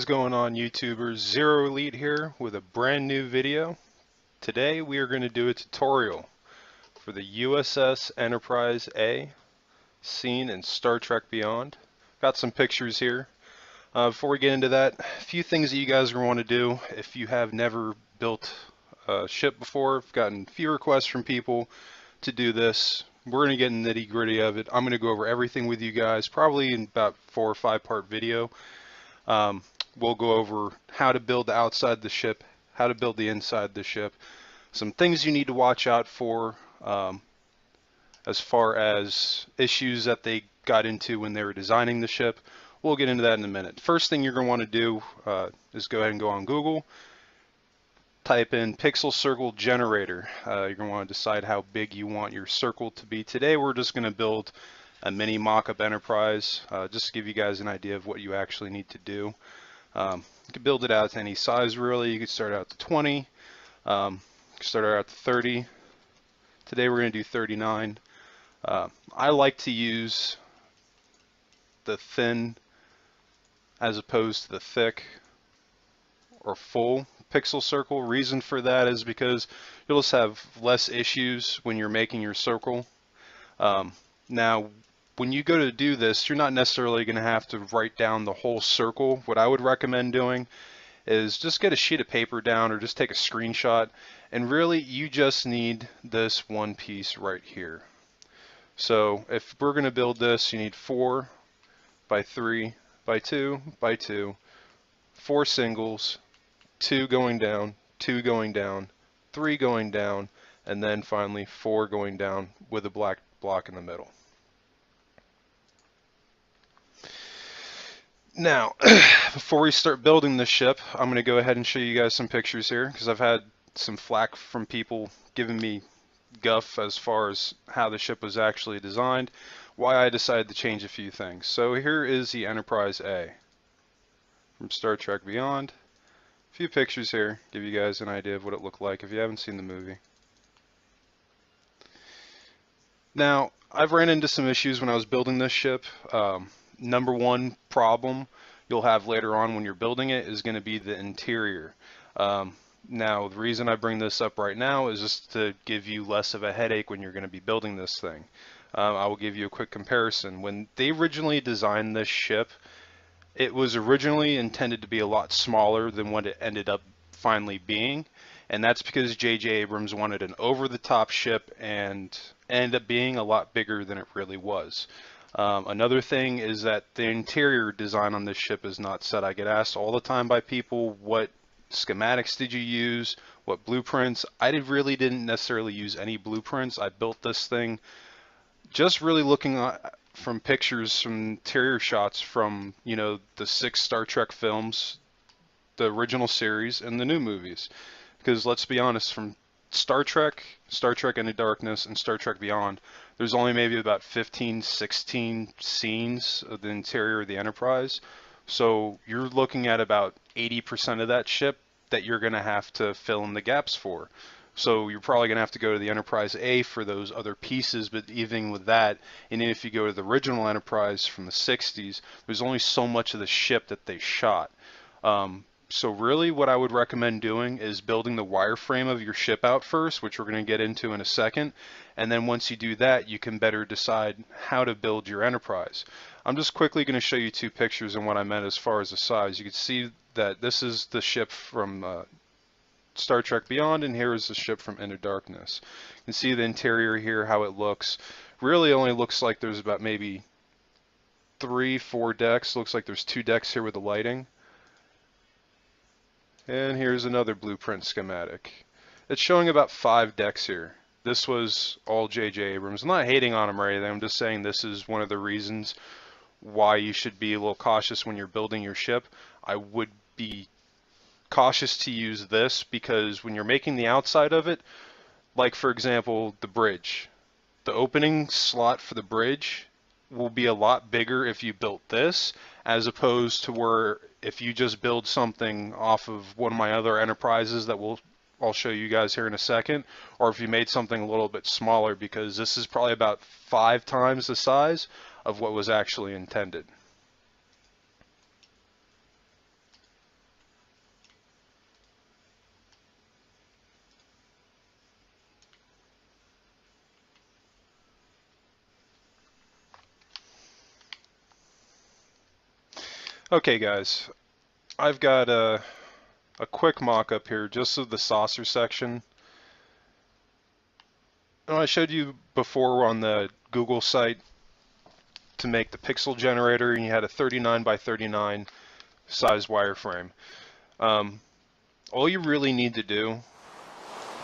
going on, YouTubers? Zero Elite here with a brand new video. Today we are going to do a tutorial for the U.S.S. Enterprise A seen in Star Trek Beyond. Got some pictures here. Before we get into that, a few things that you guys are going to want to do if you have never built a ship before. I've gotten a few requests from people to do this. We're going to get in the nitty gritty of it. I'm going to go over everything with you guys, probably in about 4 or 5 part video. We'll go over how to build the outside the ship, how to build the inside the ship, some things you need to watch out for as far as issues that they got into when they were designing the ship. We'll get into that in a minute. First thing you're going to want to do is go ahead and go on Google, type in pixel circle generator. You're going to want to decide how big you want your circle to be. Today we're just going to build a mini mock-up Enterprise, just to give you guys an idea of what you actually need to do. You can build it out to any size really. You could start out to 20, you can start out to 30. Today we're going to do 39. I like to use the thin as opposed to the thick or full pixel circle. Reason for that is because you'll just have less issues when you're making your circle. Now when you go to do this, you're not necessarily going to have to write down the whole circle. What I would recommend doing is just get a sheet of paper down or just take a screenshot, and really you just need this one piece right here. So if we're going to build this, you need 4 by 3 by 2 by 2, 4 singles, 2 going down, 2 going down, 3 going down, and then finally 4 going down with a black block in the middle. Now, before we start building the ship, I'm going to go ahead and show you guys some pictures here, because I've had some flack from people giving me guff as far as how the ship was actually designed, why I decided to change a few things. So here is the Enterprise A from Star Trek Beyond. A few pictures here, give you guys an idea of what it looked like if you haven't seen the movie. Now, I've ran into some issues when I was building this ship. Number one problem you'll have later on when you're building it is going to be the interior. Now, the reason I bring this up right now is just to give you less of a headache when you're going to be building this thing. I will give you a quick comparison. When they originally designed this ship, it was originally intended to be a lot smaller than what it ended up finally being, and that's because J.J. Abrams wanted an over-the-top ship and ended up being a lot bigger than it really was. Another thing is that the interior design on this ship is not set. I get asked all the time by people, what schematics did you use, what blueprints? I really didn't necessarily use any blueprints. I built this thing just really looking at, from pictures from interior shots from, you know, the 6 Star Trek films, the original series, and the new movies. Because let's be honest, from Star Trek Into Darkness, and Star Trek Beyond, there's only maybe about 15, 16 scenes of the interior of the Enterprise. So you're looking at about 80% of that ship that you're going to have to fill in the gaps for. So you're probably going to have to go to the Enterprise A for those other pieces, but even with that, and if you go to the original Enterprise from the 60s, there's only so much of the ship that they shot. So really what I would recommend doing is building the wireframe of your ship out first, which we're going to get into in a second, and then once you do that, you can better decide how to build your Enterprise. I'm just quickly going to show you 2 pictures and what I meant as far as the size. You can see that this is the ship from Star Trek Beyond, and here is the ship from Into Darkness. You can see the interior here, how it looks. Really only looks like there's about maybe 3, 4 decks. Looks like there's 2 decks here with the lighting. And here's another blueprint schematic. It's showing about 5 decks here. This was all J.J. Abrams. I'm not hating on him or anything. I'm just saying this is one of the reasons why you should be a little cautious when you're building your ship. I would be cautious to use this because when you're making the outside of it, like for example the bridge, the opening slot for the bridge will be a lot bigger if you built this, as opposed to where if you just build something off of one of my other Enterprises that I'll show you guys here in a second, or if you made something a little bit smaller, because this is probably about 5 times the size of what was actually intended. Okay guys, I've got a quick mock-up here just of the saucer section. I showed you before on the Google site to make the pixel generator, and you had a 39 by 39 size wireframe. All you really need to do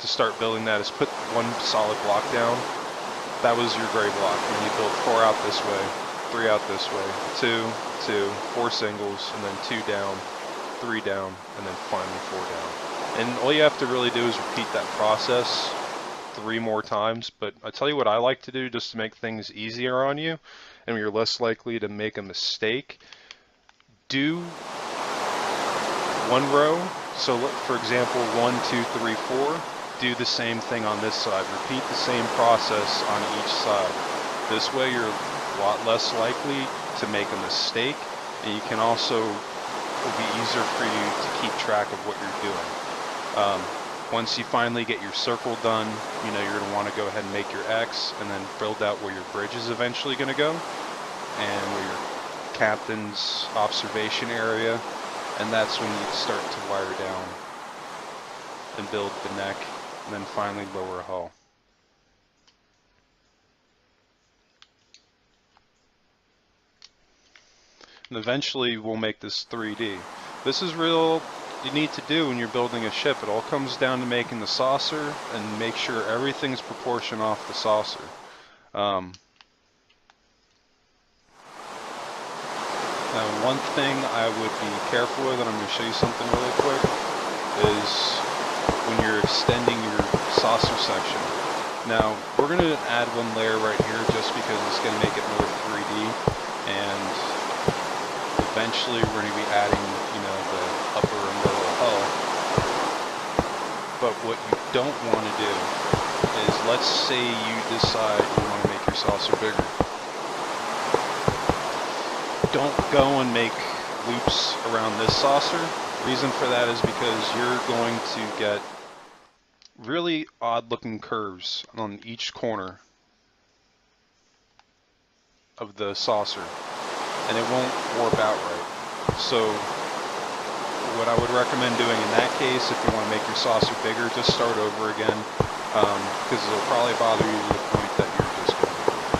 to start building that is put one solid block down. That was your gray block, and you build 4 out this way, 3 out this way, 2, 2, 4 singles, and then 2 down, 3 down, and then finally 4 down. And all you have to really do is repeat that process 3 more times. But I tell you what I like to do just to make things easier on you, and you're less likely to make a mistake. Do one row. So for example, 1, 2, 3, 4. Do the same thing on this side. Repeat the same process on each side. This way you're a lot less likely to make a mistake, and you can also, it'll be easier for you to keep track of what you're doing. Once you finally get your circle done, you know you're going to want to go ahead and make your X, and then build out where your bridge is eventually going to go, and where your captain's observation area, and that's when you start to wire down and build the neck, and then finally lower hull. And eventually we'll make this 3D. This is real you need to do when you're building a ship. It all comes down to making the saucer and make sure everything's proportioned off the saucer. Now one thing I would be careful with, and I'm going to show you something really quick, is when you're extending your saucer section. Now we're going to add one layer right here just because it's going to make it more 3D, and eventually we're going to be adding, you know, the upper and lower hull. But what you don't want to do is, let's say you decide you want to make your saucer bigger. Don't go and make loops around this saucer. Reason for that is because you're going to get really odd looking curves on each corner of the saucer, and it won't warp out right. So what I would recommend doing in that case, if you want to make your saucer bigger, just start over again, because it'll probably bother you to the point that you're just going to do it.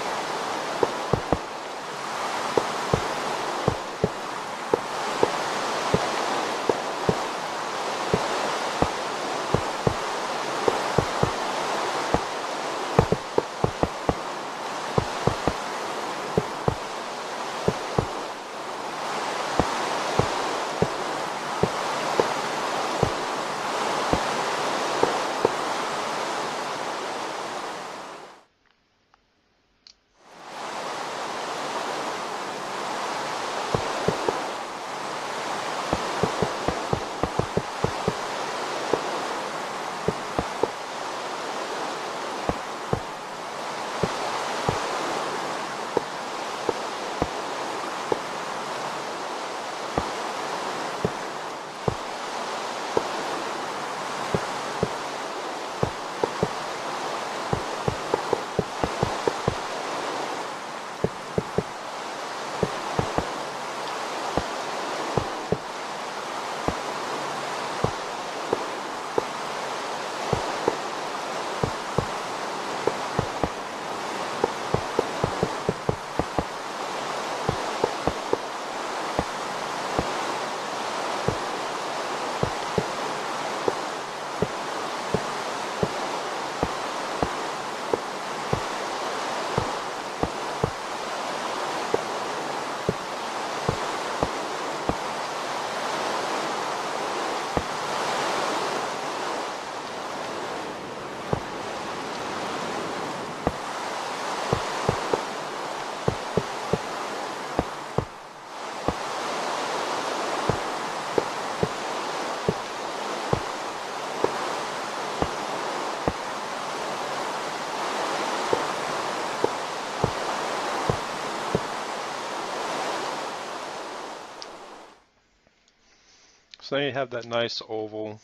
So then you have that nice oval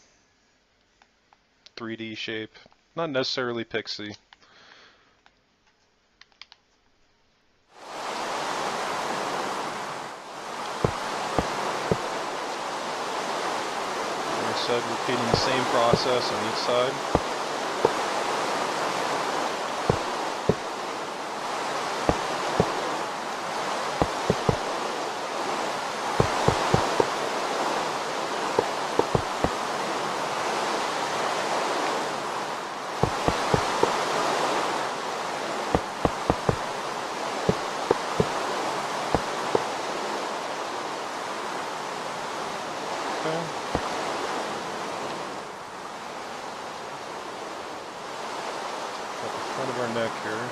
3D shape, not necessarily pixie. said, repeating the same process on each side. Okay. At the front of our neck here.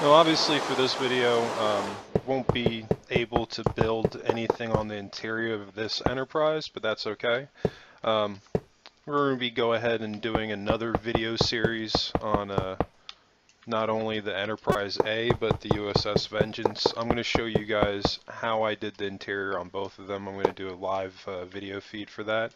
Now obviously for this video, won't be able to build anything on the interior of this Enterprise, but that's okay. We're going to be go ahead and doing another video series on not only the Enterprise A, but the U.S.S. Vengeance. I'm going to show you guys how I did the interior on both of them. I'm going to do a live video feed for that.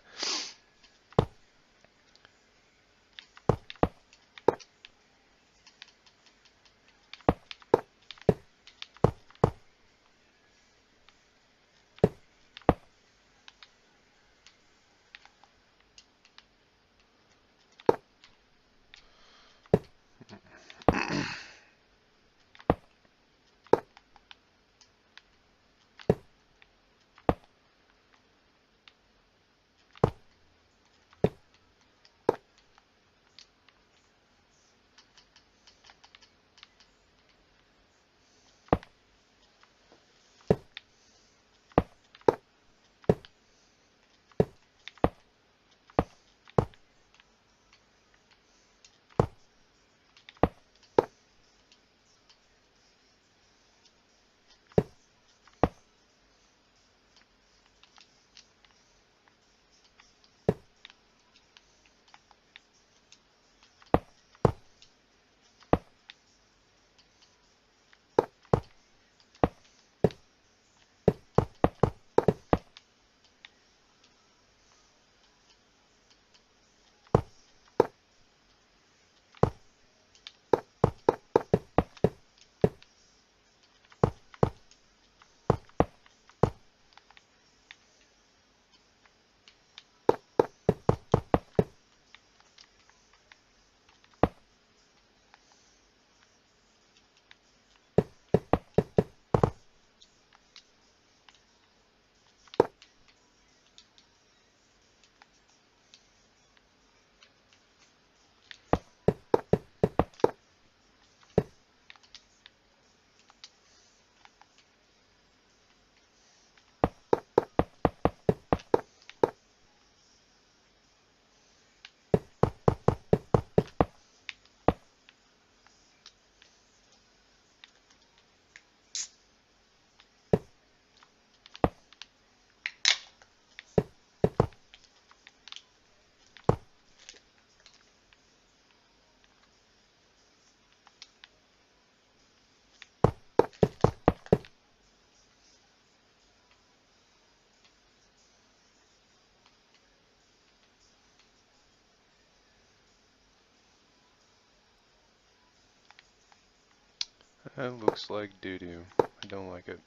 That looks like doo-doo. I don't like it.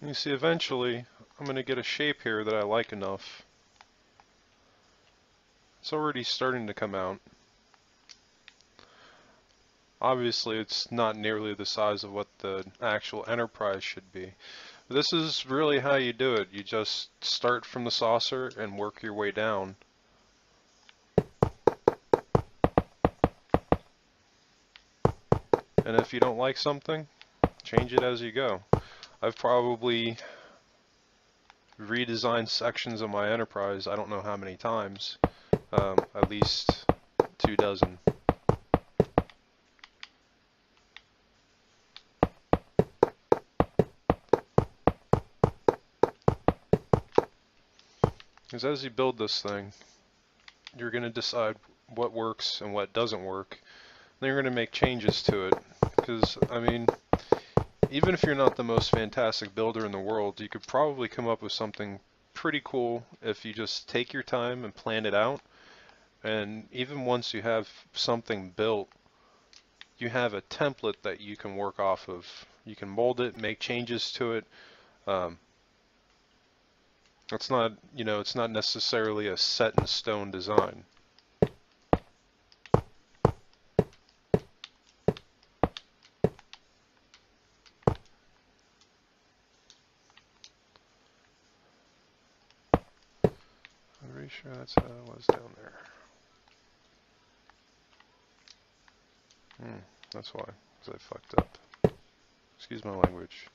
You see, eventually, I'm going to get a shape here that I like enough. It's already starting to come out. Obviously, it's not nearly the size of what the actual Enterprise should be. This is really how you do it. You just start from the saucer and work your way down. And if you don't like something, change it as you go. I've probably redesigned sections of my Enterprise, I don't know how many times, at least 24. Because as you build this thing, you're going to decide what works and what doesn't work. Then you're going to make changes to it. Because, I mean, even if you're not the most fantastic builder in the world, you could probably come up with something pretty cool if you just take your time and plan it out. And even once you have something built, you have a template that you can work off of. You can mold it, make changes to it. It's not, it's not necessarily a set in stone design. I'm pretty sure that's how it was down there. That's why, because I fucked up. Excuse my language.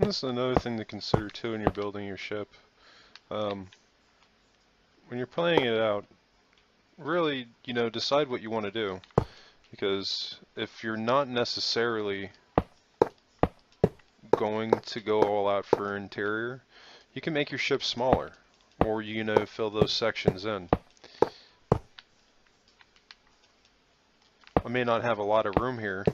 This is another thing to consider too when you're building your ship. When you're planning it out, really, decide what you want to do. Because if you're not necessarily going to go all out for interior, you can make your ship smaller, or fill those sections in. I may not have a lot of room here,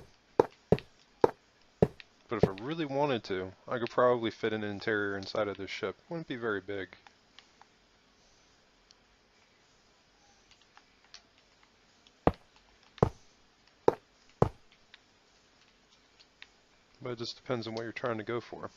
but if I really wanted to, I could probably fit an interior inside of this ship. It wouldn't be very big. But it just depends on what you're trying to go for.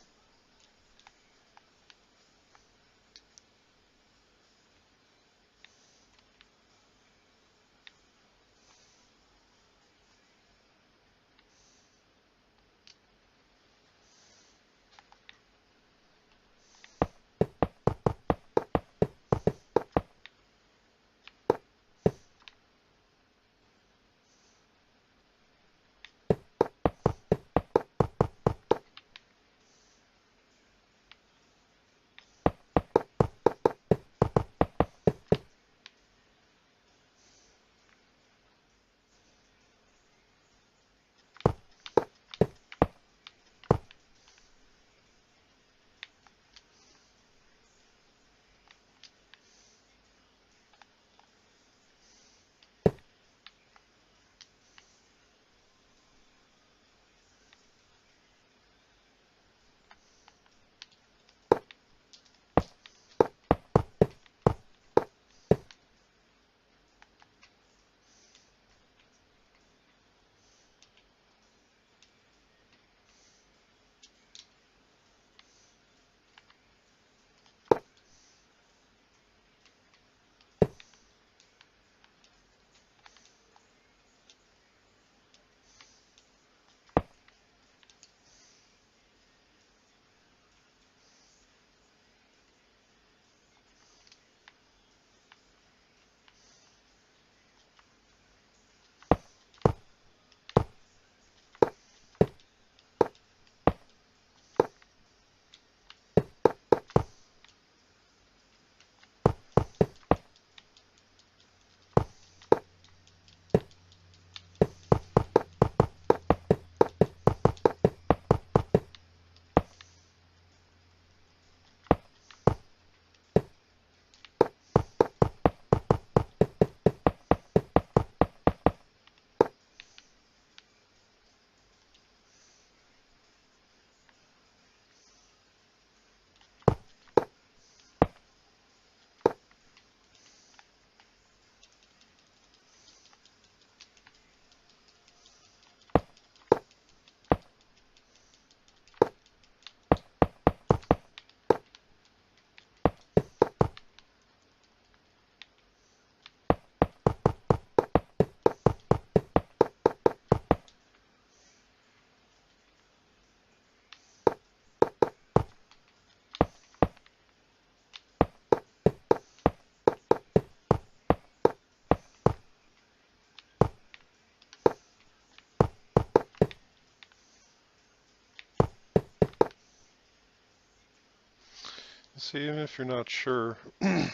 So even if you're not sure your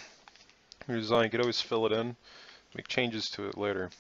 design, you could always fill it in, make changes to it later.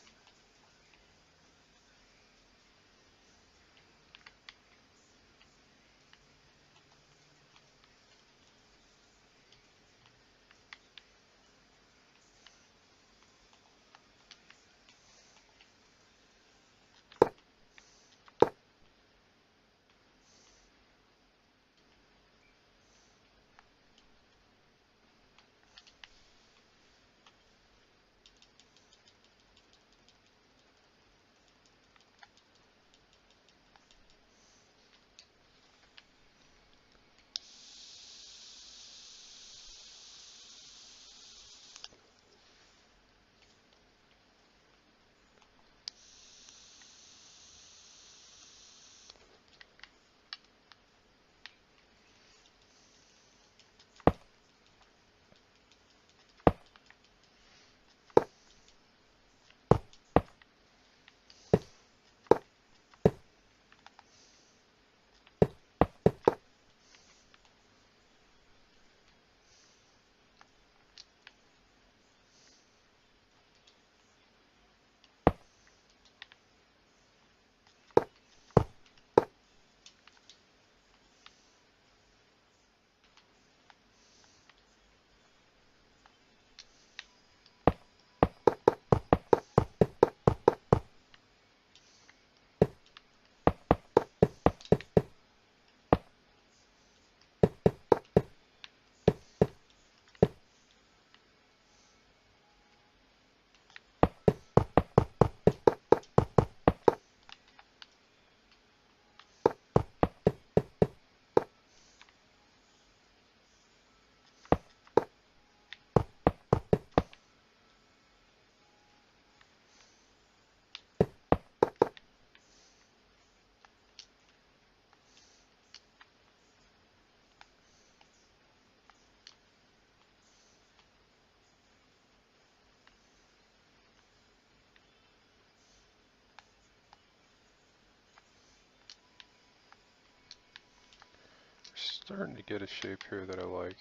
Starting to get a shape here that I like.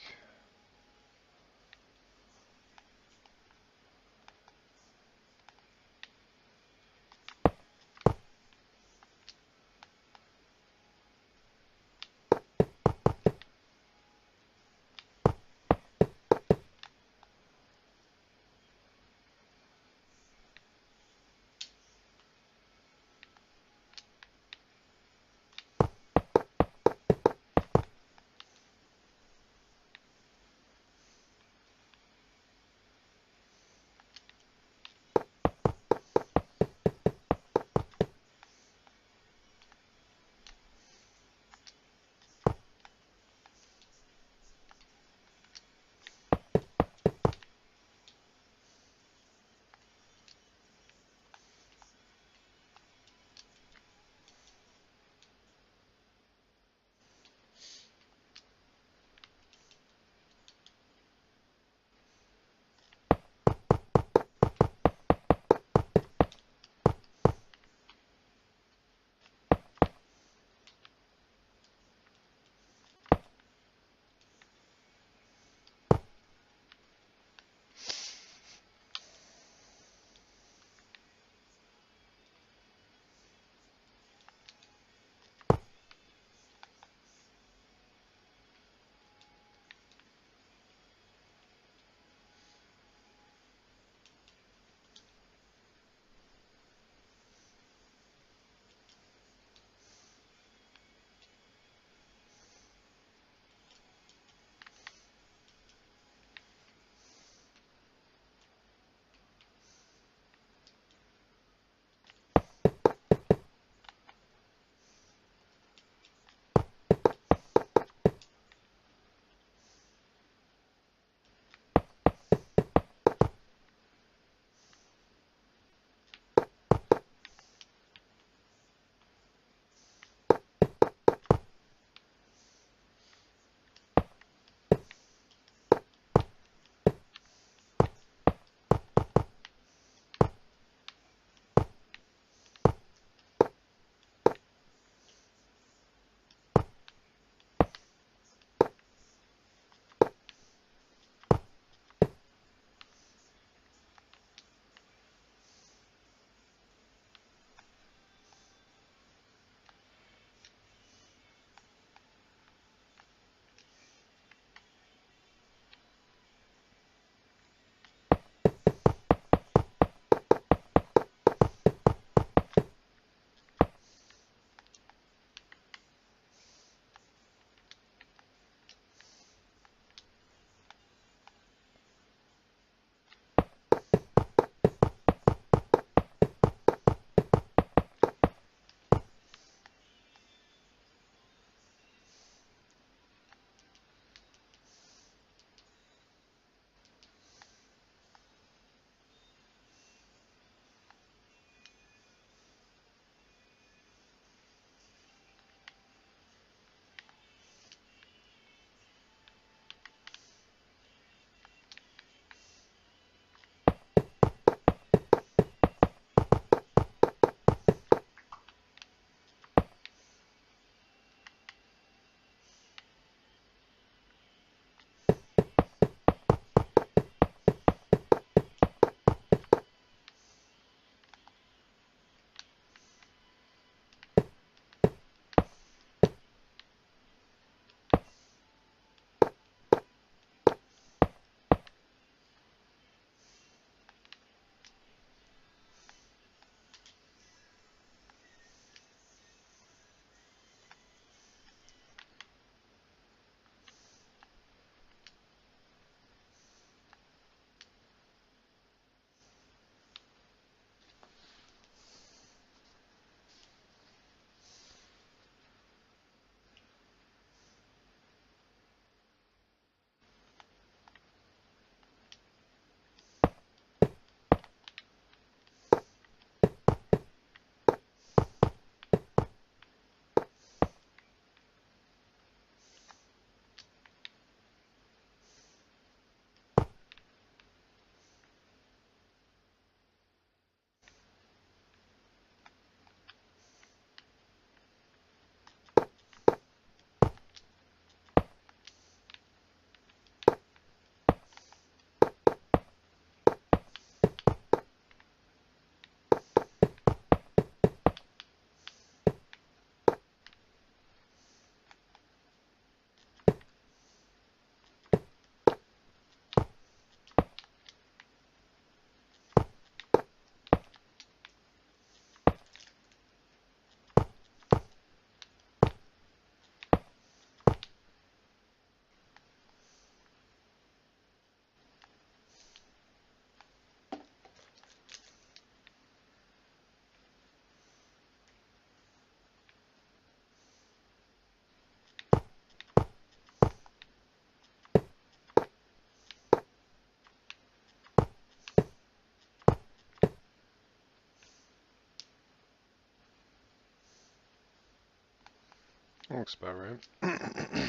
Looks about right.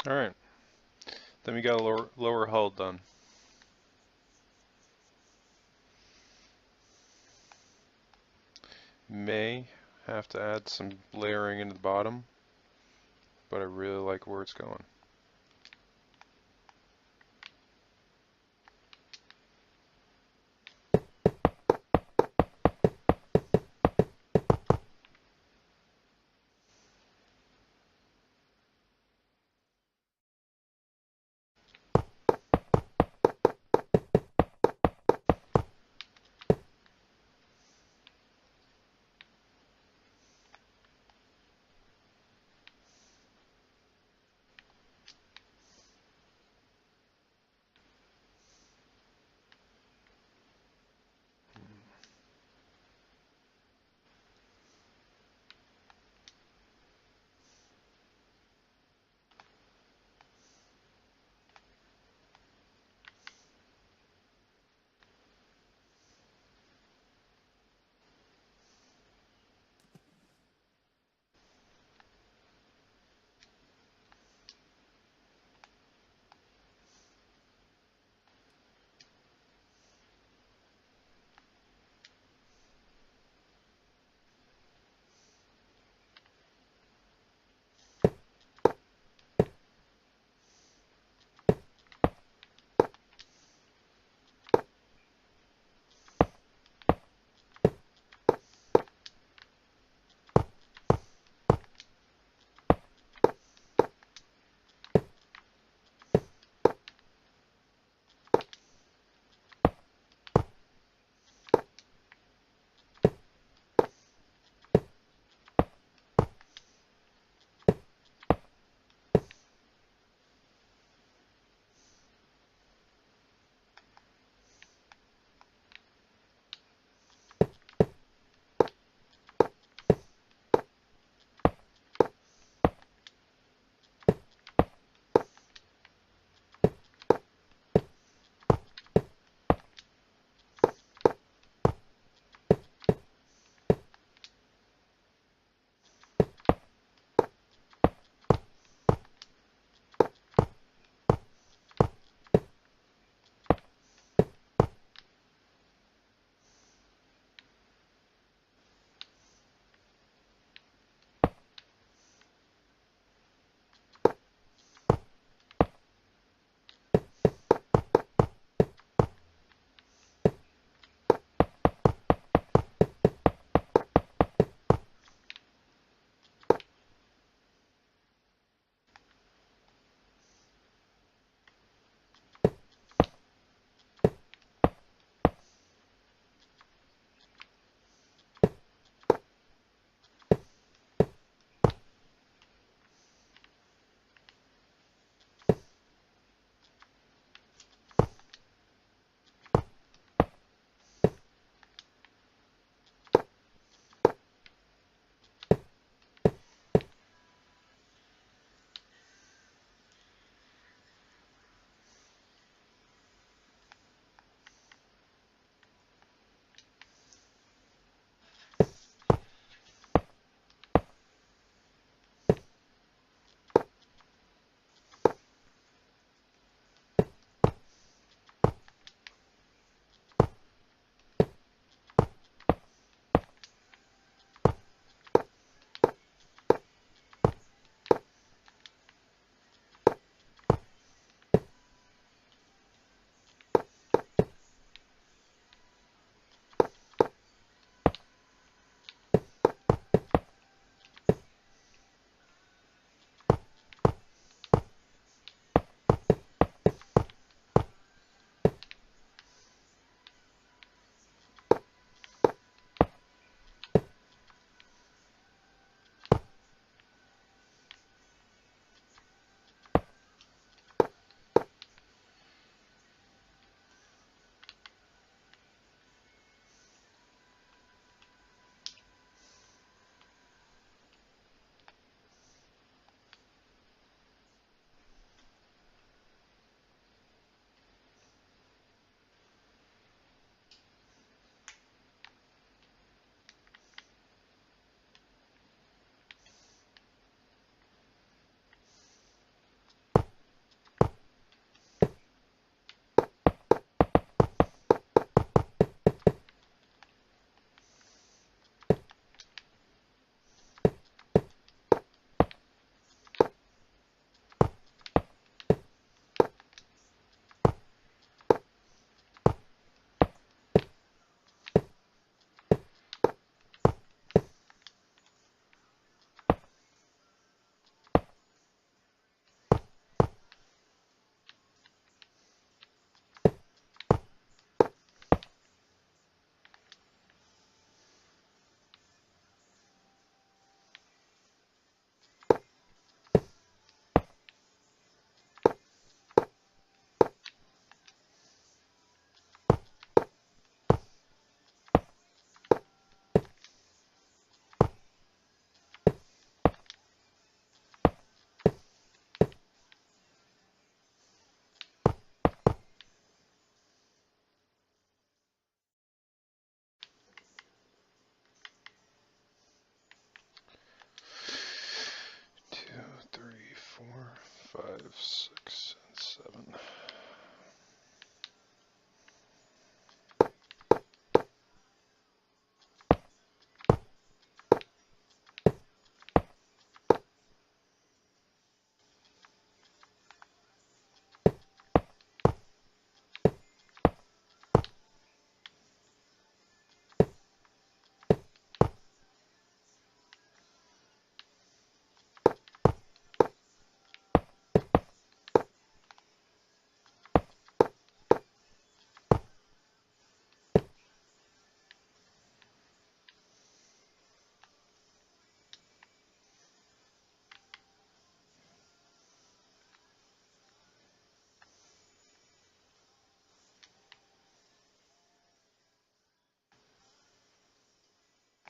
Alright, then we got a lower hull done. May have to add some layering into the bottom, but I really like where it's going. 6 and 7.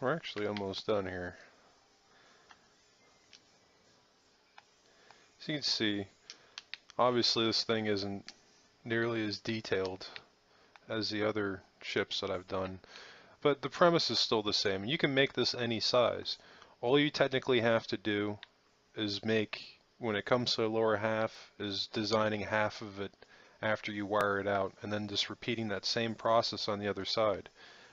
We're actually almost done here. As you can see, obviously this thing isn't nearly as detailed as the other ships that I've done, but the premise is still the same. You can make this any size. All you technically have to do is make, when it comes to the lower half, is designing half of it after you wire it out, and then just repeating that same process on the other side.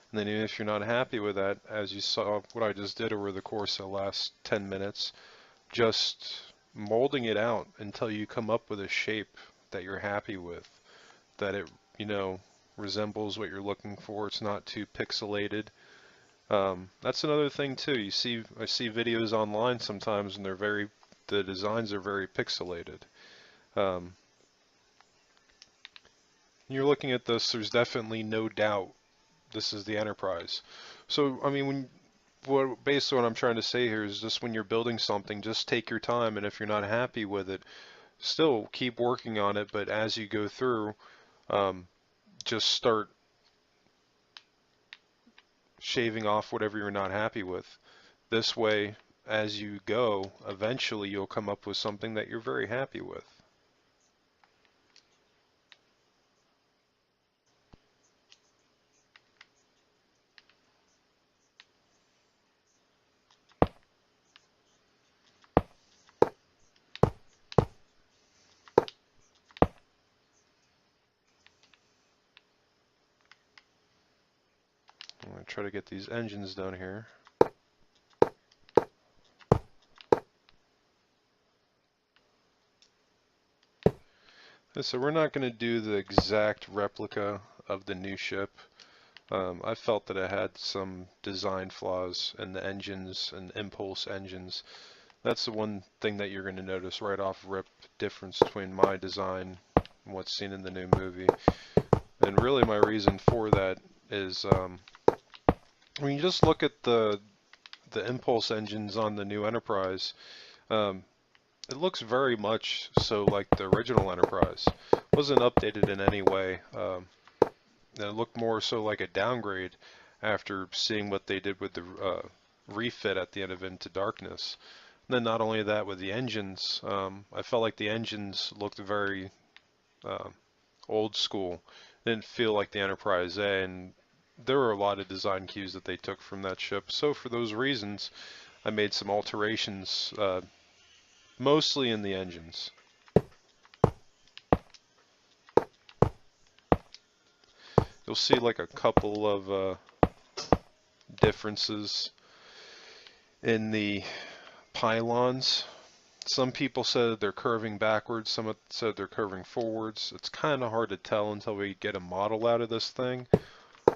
And then even if you're not happy with that, as you saw what I just did over the course of the last 10 minutes, just molding it out until you come up with a shape that you're happy with, that it, resembles what you're looking for. It's not too pixelated. That's another thing too. I see videos online sometimes, and the designs are very pixelated. You're looking at this, there's definitely no doubt this is the Enterprise. So, I mean, basically what I'm trying to say here is just when you're building something, just take your time, and if you're not happy with it, still keep working on it, but as you go through, just start shaving off whatever you're not happy with. This way, as you go, eventually you'll come up with something that you're very happy with. I'm going to try to get these engines down here. So we're not going to do the exact replica of the new ship. I felt that it had some design flaws in the engines and impulse engines. That's the one thing that you're going to notice right off rip, difference between my design and what's seen in the new movie. And really my reason for that is when you just look at the impulse engines on the new Enterprise, it looks very much so like the original Enterprise. It wasn't updated in any way. It looked more so like a downgrade after seeing what they did with the refit at the end of Into Darkness. And then not only that, with the engines, I felt like the engines looked very old school. Didn't feel like the Enterprise A, and there were a lot of design cues that they took from that ship. So for those reasons, I made some alterations, mostly in the engines. You'll see like a couple of differences in the pylons. Some people said they're curving backwards, some said they're curving forwards. It's kind of hard to tell until we get a model out of this thing,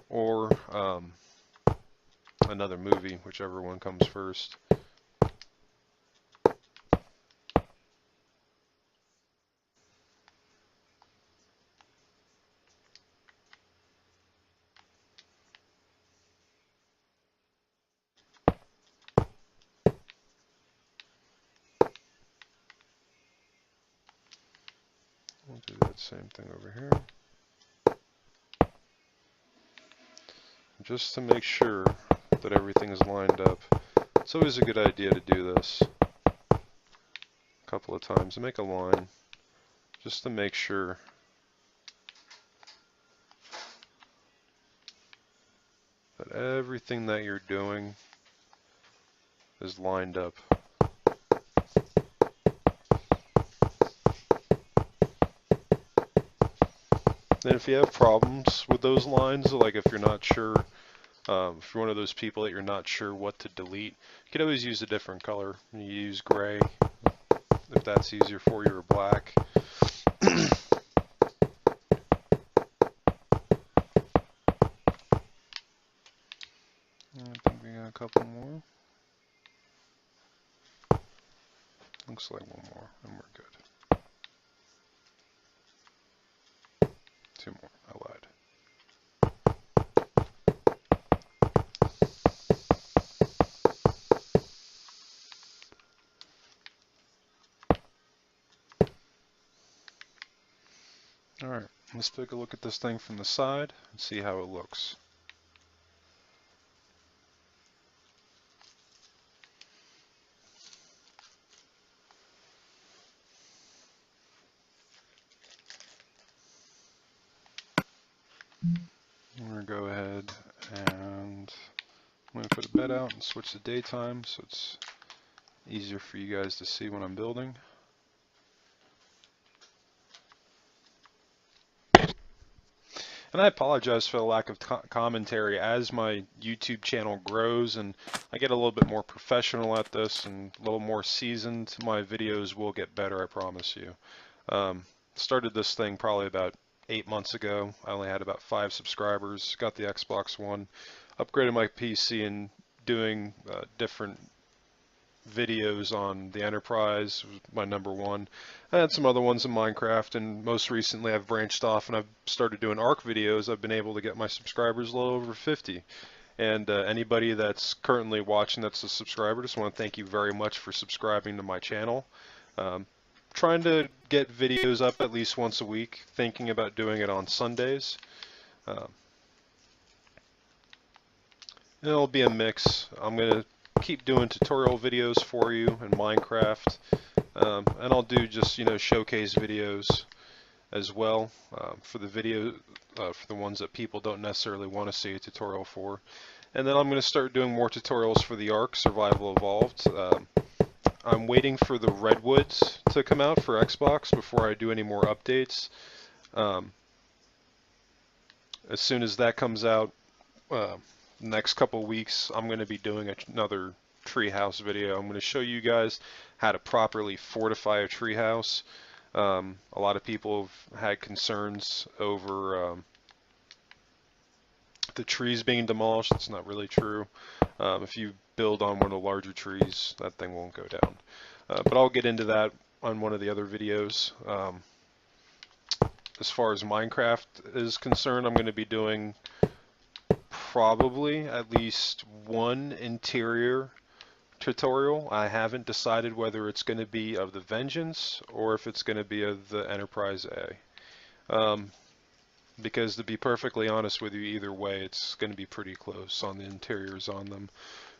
or another movie, whichever one comes first. We'll do that same thing over here. Just to make sure that everything is lined up. It's always a good idea to do this a couple of times and make a line just to make sure that everything that you're doing is lined up. And if you have problems with those lines, like if you're not sure, if you're one of those people that you're not sure what to delete, you can always use a different color. You use gray if that's easier for you, or black. I think we got a couple more. Looks like one more, and we're good. Two more, I lied. Alright, let's take a look at this thing from the side and see how it looks. I'm going to go ahead and I'm going to put a bed out and switch to daytime so it's easier for you guys to see when I'm building. And I apologize for the lack of commentary. As my YouTube channel grows and I get a little bit more professional at this and a little more seasoned, my videos will get better, I promise you. Started this thing probably about 8 months ago. I only had about 5 subscribers, got the Xbox One, upgraded my PC, and doing different videos on the Enterprise was my #1. I had some other ones in Minecraft, and most recently I've branched off and I've started doing ARC videos. I've been able to get my subscribers a little over 50. And anybody that's currently watching that's a subscriber, just want to thank you very much for subscribing to my channel. Trying to get videos up at least once a week, thinking about doing it on Sundays. It'll be a mix. I'm going to keep doing tutorial videos for you in Minecraft, and I'll do just, you know, showcase videos as well for the for the ones that people don't necessarily want to see a tutorial for. And then I'm going to start doing more tutorials for the ARK Survival Evolved. I'm waiting for the Redwoods to come out for Xbox before I do any more updates. As soon as that comes out, next couple weeks, I'm going to be doing another treehouse video. I'm going to show you guys how to properly fortify a treehouse. A lot of people have had concerns over the trees being demolished. It's not really true. If you build on one of the larger trees, that thing won't go down. But I'll get into that on one of the other videos. As far as Minecraft is concerned, I'm going to be doing probably at least one interior tutorial. I haven't decided whether it's going to be of the Vengeance or if it's going to be of the Enterprise A. Because to be perfectly honest with you, either way, it's going to be pretty close on the interiors on them.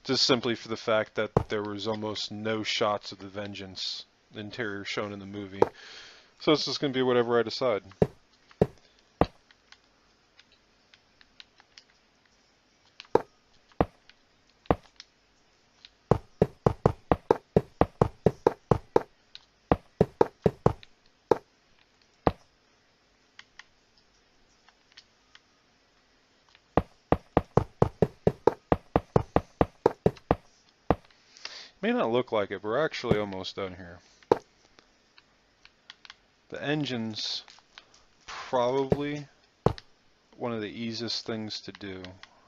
Just simply for the fact that there was almost no shots of the Vengeance interior shown in the movie. So it's just going to be whatever I decide. May not look like it, but we're actually almost done here. The engine's probably one of the easiest things to do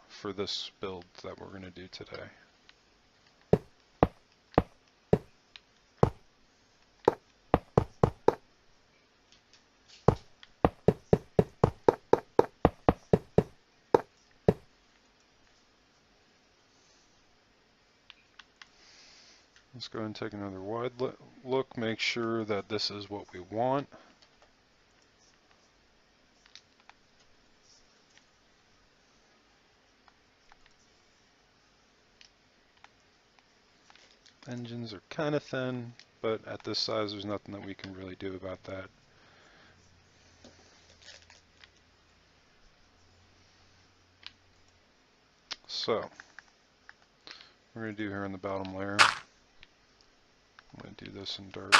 for this build that we're going to do today. Let's go ahead and take another wide look, make sure that this is what we want. Engines are kind of thin, but at this size there's nothing that we can really do about that. So, we're going to do here in the bottom layer, I'm going to do this in dirt.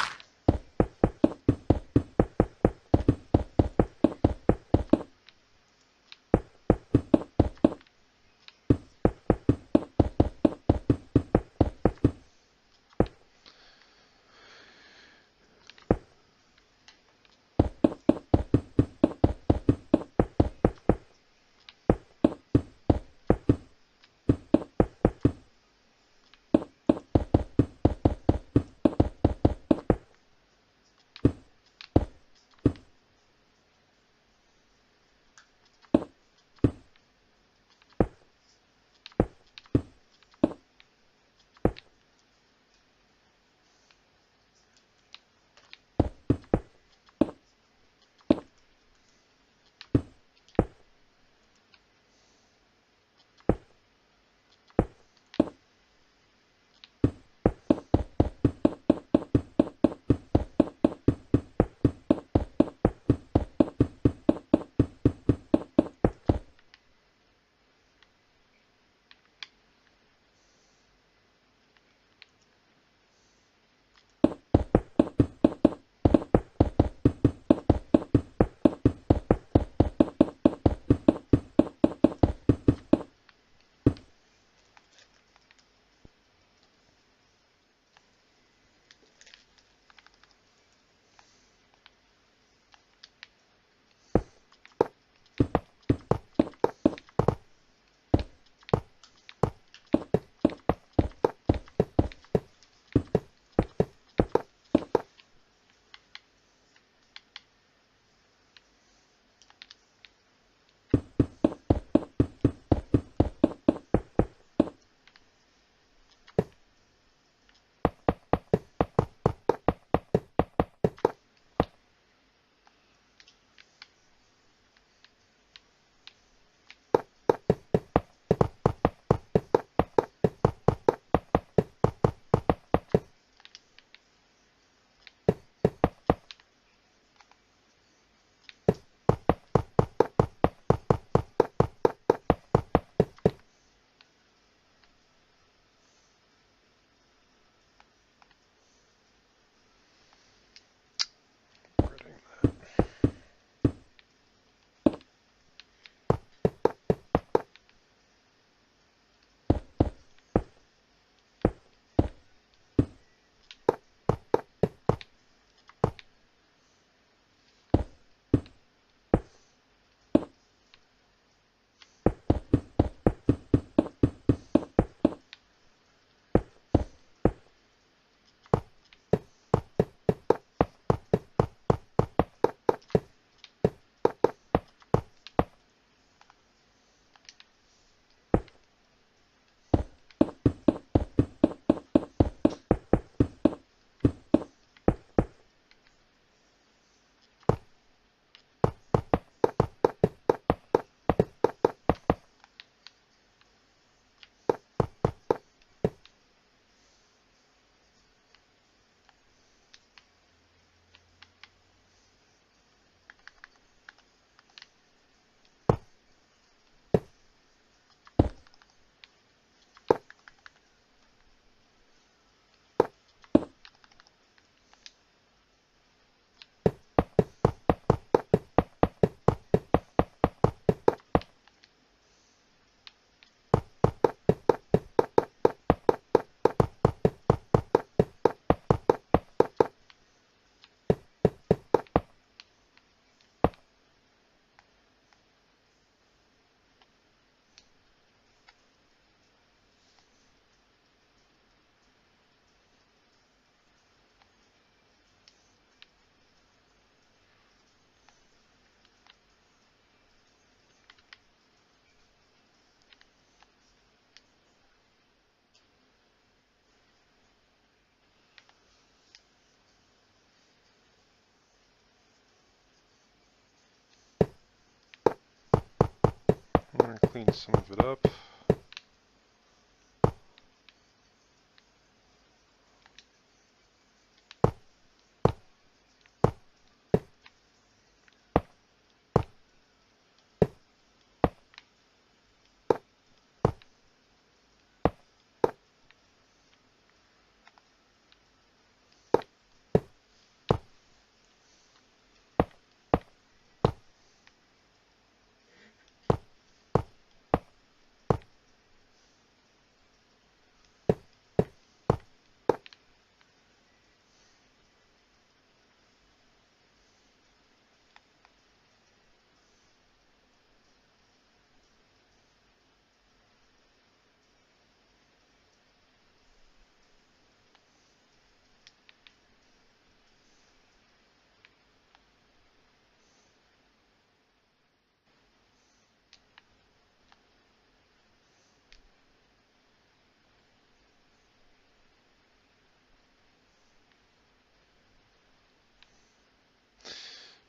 clean some of it up.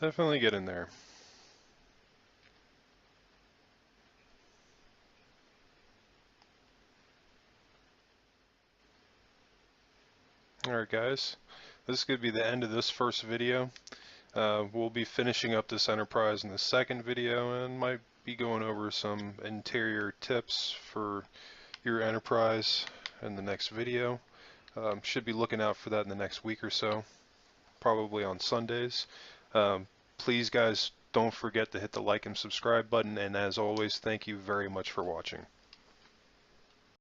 Definitely get in there. Alright guys, this could be the end of this first video. We'll be finishing up this enterprise in the second video and might be going over some interior tips for your enterprise in the next video. Should be looking out for that in the next week or so, probably on Sundays. Please guys, don't forget to hit the like and subscribe button, and as always, thank you very much for watching.